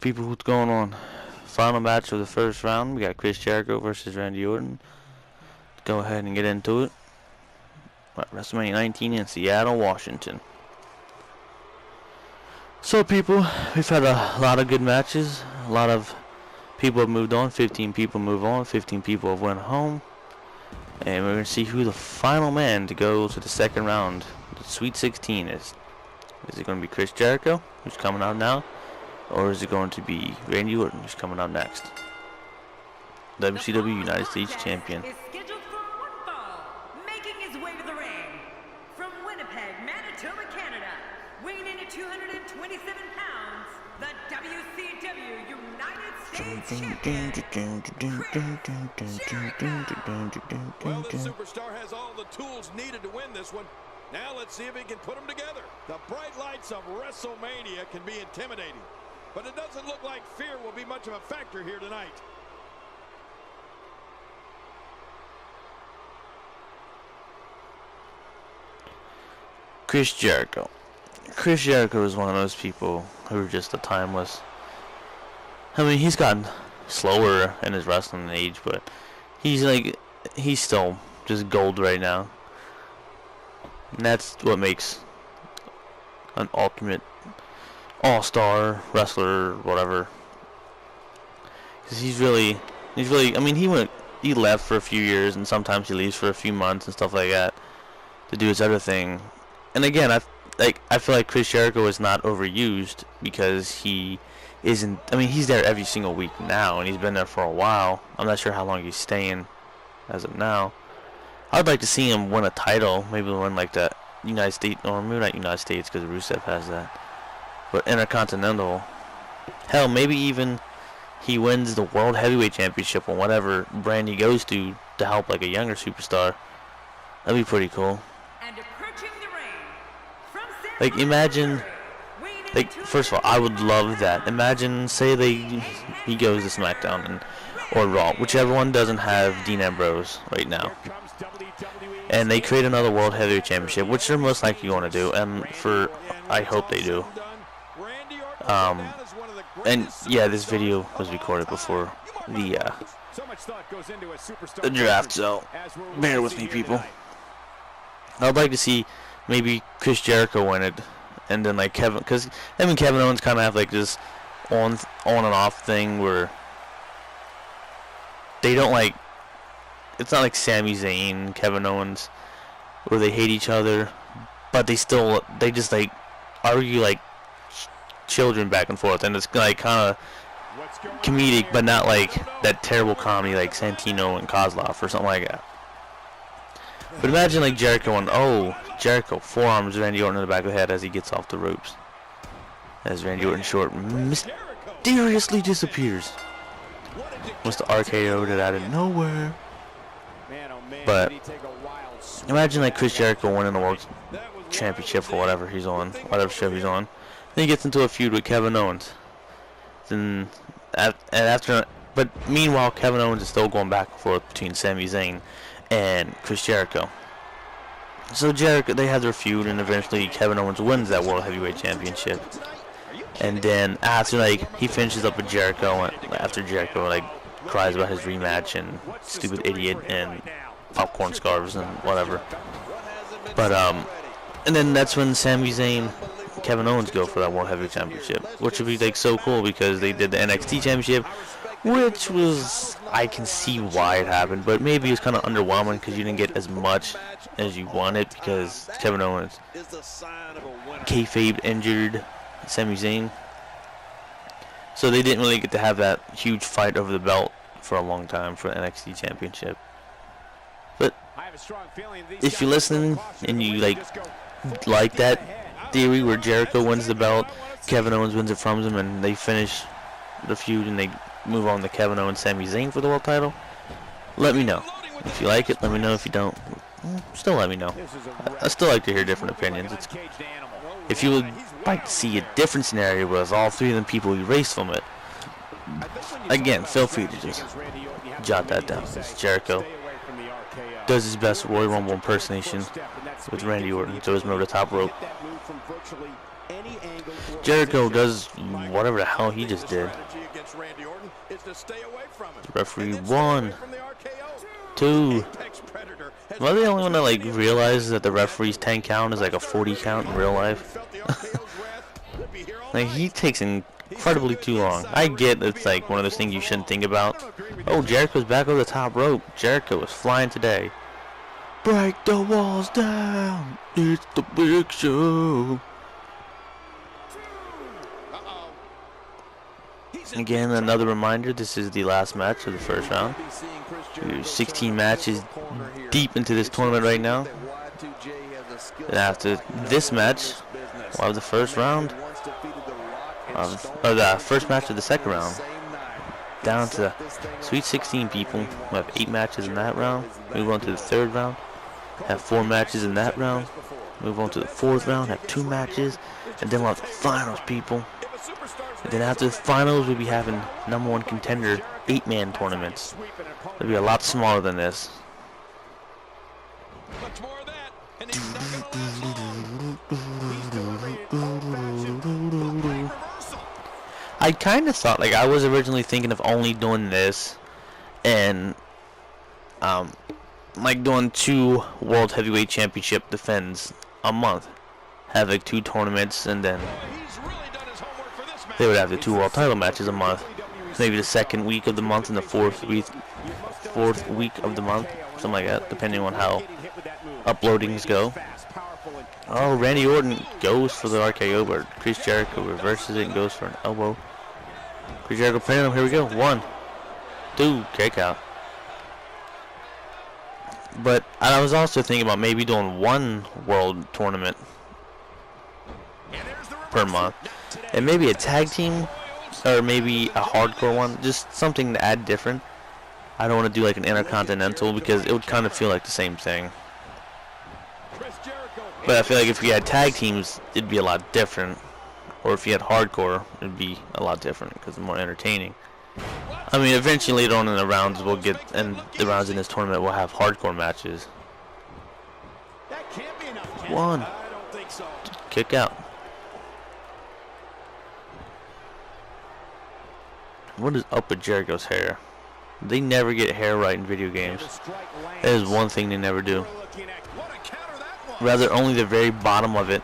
People, what's going on? Final match of the first round. We got Chris Jericho versus Randy Orton. Let's go ahead and get into it. WrestleMania 19 in Seattle, Washington. So, people, we've had a lot of good matches. A lot of people have moved on. 15 people move on. 15 people have went home. And we're going to see who the final man to go to the second round, the Sweet 16 is. Is it going to be Chris Jericho, who's coming out now? Or is it going to be Randy Orton, who's coming out next? WCW United States Champion. Is scheduled for one fall, making his way to the ring from Winnipeg, Manitoba, Canada, weighing in at 227 pounds, the WCW United States Champion, Chris Jericho. Well, the superstar has all the tools needed to win this one. Now let's see if he can put them together. The bright lights of WrestleMania can be intimidating, but it doesn't look like fear will be much of a factor here tonight. Chris Jericho. Chris Jericho is one of those people who are just a timeless. I mean, he's gotten slower in his wrestling age, but he's still just gold right now. And that's what makes an ultimate all-star wrestler, whatever. Because he's really, I mean, he left for a few years, and sometimes he leaves for a few months and stuff like that to do his other thing. And again, I feel like Chris Jericho is not overused because he isn't. I mean, he's there every single week now, and he's been there for a while. I'm not sure how long he's staying as of now. I'd like to see him win a title, maybe win like the United States, or maybe not United States because Rusev has that, but Intercontinental. Hell, maybe even he wins the World Heavyweight Championship or whatever brand he goes to help like a younger superstar. That'd be pretty cool. And approaching the ring from Like, imagine, like, first of all, I would love that. Imagine, say he goes to SmackDown or Raw, whichever one doesn't have Dean Ambrose right now, and they create another World Heavyweight Championship, which they're most likely going to do, and I hope they do. And yeah, this video was recorded before the draft, so bear with me, people. I'd like to see maybe Chris Jericho win it, and then like Kevin, because I mean Kevin Owens kind of have like this on and off thing where they don't like. It's not like Sami Zayn, Kevin Owens, where they hate each other, but they just like argue like children back and forth, and it's like kind of comedic, but not like that terrible comedy like Santino and Kozlov or something like that. But imagine like Jericho and Jericho forearms Randy Orton in the back of the head as he gets off the ropes, as Randy Orton short mysteriously disappears. Must have RKO'd it out of nowhere. But imagine like Chris Jericho winning the World Championship or whatever he's on, whatever show he's on. Then he gets into a feud with Kevin Owens. Then but meanwhile Kevin Owens is still going back and forth between Sami Zayn and Chris Jericho. So they have their feud, and eventually Kevin Owens wins that World Heavyweight Championship. And then after like he finishes up with Jericho, and after Jericho like cries about his rematch and stupid idiot and popcorn scarves and whatever. But and then that's when Sami Zayn, Kevin Owens go for that World Heavyweight Championship, which would be like so cool because they did the NXT Championship, which was, I can see why it happened, but maybe it was kind of underwhelming because you didn't get as much as you wanted because Kevin Owens kayfabe injured Sami Zayn, so they didn't really get to have that huge fight over the belt for a long time for the NXT Championship. But if you're listening and you like that theory where Jericho wins the belt, Kevin Owens wins it from him, and they finish the feud and they move on to Kevin Owens, Sami Zayn for the world title, let me know. If you like it, let me know. If you don't, still let me know. I still like to hear different opinions. If you would like to see a different scenario with all three of them people erased from it, again, feel free to just jot that down. It's Jericho does his best Royal Rumble impersonation with Randy Orton, so he's moved to the top rope. Jericho does whatever the hell he just did. Referee 1, 2. Am I the only one that like realizes that the referee's 10 count is like a 40 count in real life? Like, he takes incredibly too long. I get it's like one of those things you shouldn't think about. Oh, Jericho's back over the top rope. Jericho is flying today. Break the walls down. It's the big show. Again, another reminder, this is the last match of the first round. We're 16 matches deep into this tournament right now. And after this match, we'll have the first round or the first match of the second round. Down to Sweet 16 people. We'll have 8 matches in that round. Move on to the third round. Have 4 matches in that round. Move on to the fourth round. Have 2 matches. And then we'll have the finals, people. And then after the finals, we'll be having #1 contender 8-man tournaments. It'll be a lot smaller than this. I kind of thought, like, I was originally thinking of only doing this and like doing 2 World Heavyweight Championship defends a month. Have like 2 tournaments, and then they would have the 2 world title matches a month. Maybe the second week of the month and the fourth week of the month, something like that, depending on how uploadings go. Oh, Randy Orton goes for the RKO, but Chris Jericho reverses it and goes for an elbow. Chris Jericho pinning him. Here we go. 1, 2, kick out. But I was also thinking about maybe doing 1 world tournament per month, and maybe a tag team, or maybe a hardcore one, just something to add different. I don't want to do like an intercontinental because it would kind of feel like the same thing. But I feel like if we had tag teams, it'd be a lot different. Or if you had hardcore, it'd be a lot different because it's more entertaining. I mean, eventually later on in the rounds, we'll get, and the rounds in this tournament will have hardcore matches. 1, kick out. What is up with Jericho's hair? They never get hair right in video games. That is one thing they never do. Rather, only the very bottom of it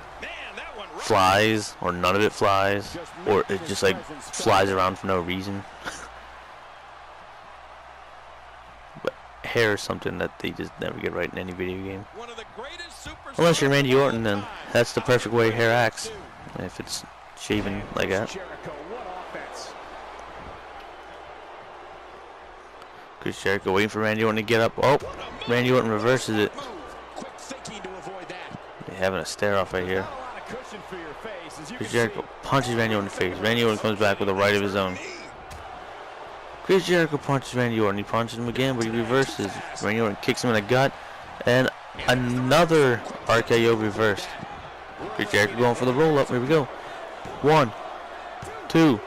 flies, or none of it flies, or it just like flies around for no reason. But hair is something that they just never get right in any video game. Unless you're Randy Orton, then that's the perfect way hair acts. If it's shaven like that. Chris Jericho waiting for Randy Orton to get up. Oh, Randy Orton reverses it. They're having a stare off right here. Chris Jericho punches Randy Orton in the face. Randy Orton comes back with a right of his own. Chris Jericho punches Randy Orton. He punches him again, but he reverses. Randy Orton kicks him in the gut. And another RKO reversed. Chris Jericho going for the roll-up. Here we go. 1, 2,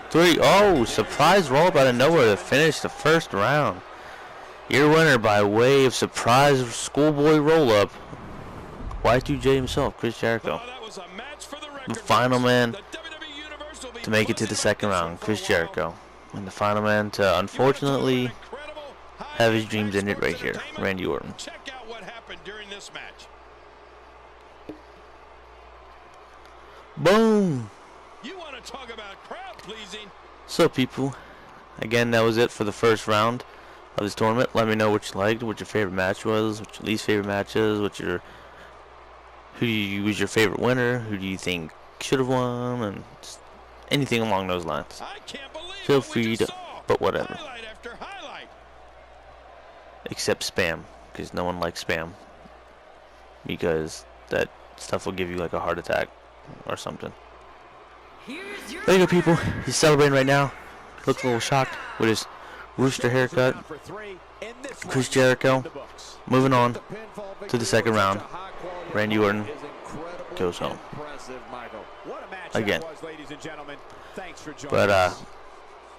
3. Oh, surprise roll-up out of nowhere to finish the first round. Your winner by way of surprise schoolboy roll-up, Y2J himself, Chris Jericho. The final man to make it to the second round, Chris Jericho. And the final man to, unfortunately, have his dreams ended right here, Randy Orton. Check out what happened during this match. Boom! You want to talk about crowd pleasing? So, people, again, that was it for the first round of this tournament. Let me know what you liked, what your favorite match was, what your least favorite match is, who was your favorite winner, who do you think should have won, and just anything along those lines. I can't believe Feel free to, but whatever. Highlight after highlight. Except spam, because no one likes spam. Because that stuff will give you like a heart attack or something. There you go, people. He's celebrating right now. Looks a little shocked with his rooster haircut. Chris Jericho moving on to the second round. Randy Orton goes home again. But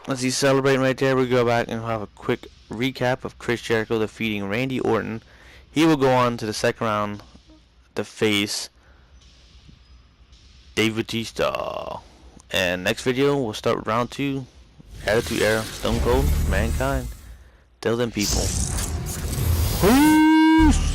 as he's celebrating right there, we go back and have a quick recap of Chris Jericho defeating Randy Orton. He will go on to the second round to face Dave Bautista. And next video, we'll start round 2. Attitude Era, Stone Cold, Mankind. Till then, people. Peace!